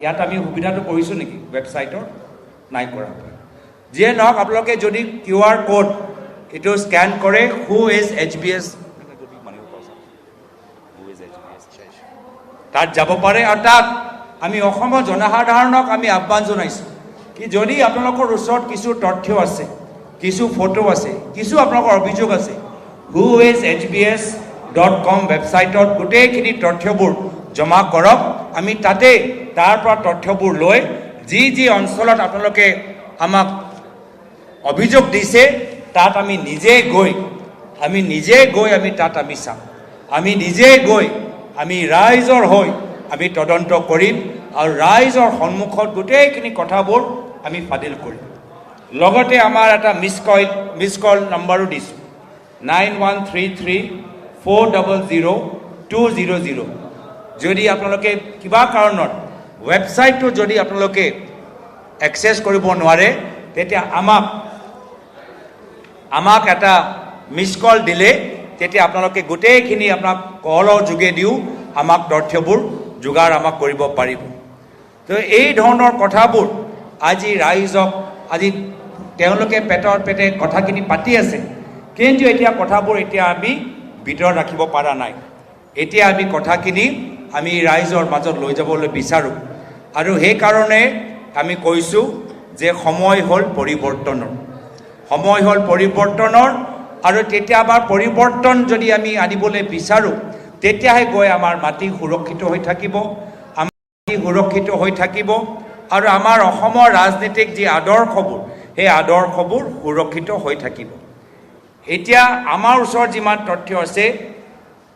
ইয়াত আমি সুবিধাটো কৰিছোঁ নেকি ৱেবছাইটৰ নাই কৰা যিয়ে নহওক আপোনালোকে যদি QR কোড এইটো স্ক্যান কৰে হু ইজ HBS তাত যাব পাৰে আৰু তাত আমি অসমৰ জনসাধাৰণক আমি আহ্বান জনাইছোঁ কি যদি আপোনালোকৰ ওচৰত কিছু তথ্য আছে কিছু ফটো আছে কিছু আপোনালোকৰ অভিযোগ আছে whoishbs.com ৱেবছাইটত গোটেইখিনি তথ্যবোৰ জমা কৰক আমি তাতে তাৰ পৰা তথ্যবোৰ লৈ যি যি অঞ্চলত আপোনালোকে আমাক অভিযোগ দিছে তাত আমি নিজে গৈ আমি তাত আমি চাম আমি নিজে গৈ আমি ৰাইজৰ হৈ আমি তদন্ত কৰিম আৰু ৰাইজৰ সন্মুখত গোটেইখিনি কথাবোৰ আমি ফাদিল কৰিম লগতে আমাৰ এটা মিছ কল নম্বৰো দিছোঁ 9133400200 যদি আপোনালোকে কিবা কাৰণত ৱেবছাইটটো যদি আপোনালোকে এক্সেছ কৰিব নোৱাৰে তেতিয়া আমাক এটা মিছ কল দিলে তেতিয়া আপোনালোকে গোটেইখিনি আপোনাক কলৰ যোগেদিও আমাক তথ্যবোৰ যোগাৰ আমাক কৰিব পাৰিব তো এই ধৰণৰ কথাবোৰ আজি ৰাইজক আজি তেওঁলোকে পেটে কথাখিনি পাতি আছে কিন্তু এতিয়া কথাবোৰ এতিয়া আমি ভিতৰত ৰাখিব পৰা নাই এতিয়া আমি কথাখিনি আমি ৰাইজৰ মাজত লৈ যাবলৈ বিচাৰোঁ আৰু সেইকাৰণে আমি কৈছোঁ যে সময় হ'ল পৰিৱৰ্তনৰ আৰু তেতিয়াবা পৰিৱৰ্তন যদি আমি আনিবলৈ বিচাৰোঁ তেতিয়াহে গৈ আমাৰ মাটি সুৰক্ষিত হৈ থাকিব আৰু আমাৰ অসমৰ ৰাজনীতিক যি আদৰ্শবোৰ সেই আদৰ্শবোৰ সুৰক্ষিত হৈ থাকিব এতিয়া আমাৰ ওচৰত যিমান তথ্য আছে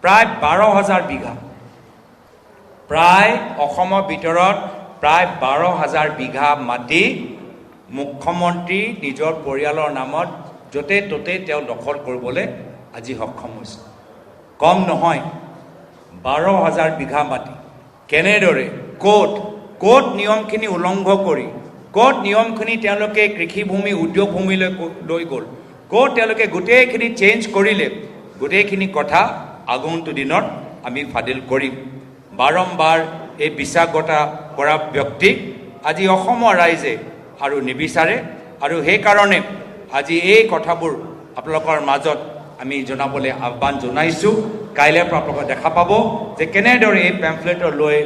প্ৰায় 12,000 বিঘা প্ৰায় অসমৰ ভিতৰত প্ৰায় 12,000 বিঘা মাটি মুখ্যমন্ত্ৰী নিজৰ পৰিয়ালৰ নামত য'তে ত'তে তেওঁ দখল কৰিবলৈ আজি সক্ষম হৈছে কম নহয় 12,000 বিঘা মাটি কেনেদৰে ক'ত নিয়মখিনি উলংঘ কৰি ক'ত নিয়মখিনি তেওঁলোকে কৃষিভূমি উদ্যোগ ভূমিলৈ লৈ গ'ল ক'ত তেওঁলোকে গোটেইখিনি চেঞ্জ কৰিলে গোটেইখিনি কথা আগন্তুক দিনত আমি ফাদিল কৰিম বাৰম্বাৰ এই বিশ্বাসগতা কৰা ব্যক্তিক আজি অসমৰ ৰাইজে আৰু নিবিচাৰে আৰু সেইকাৰণে আজি এই কথাবোৰ আপোনালোকৰ মাজত আমি জনাবলৈ আহ্বান জনাইছোঁ কাইলৈৰ পৰা আপোনালোকে দেখা পাব যে কেনেদৰে এই পেম্ফলেটৰ লৈ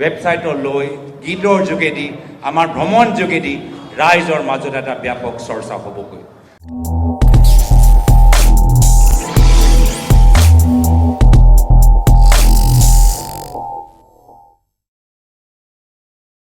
ৱেবছাইটৰ লৈ গীতৰ যোগেদি আমাৰ ভ্ৰমণ যোগেদি ৰাইজৰ মাজত এটা ব্যাপক চৰ্চা হ'বগৈ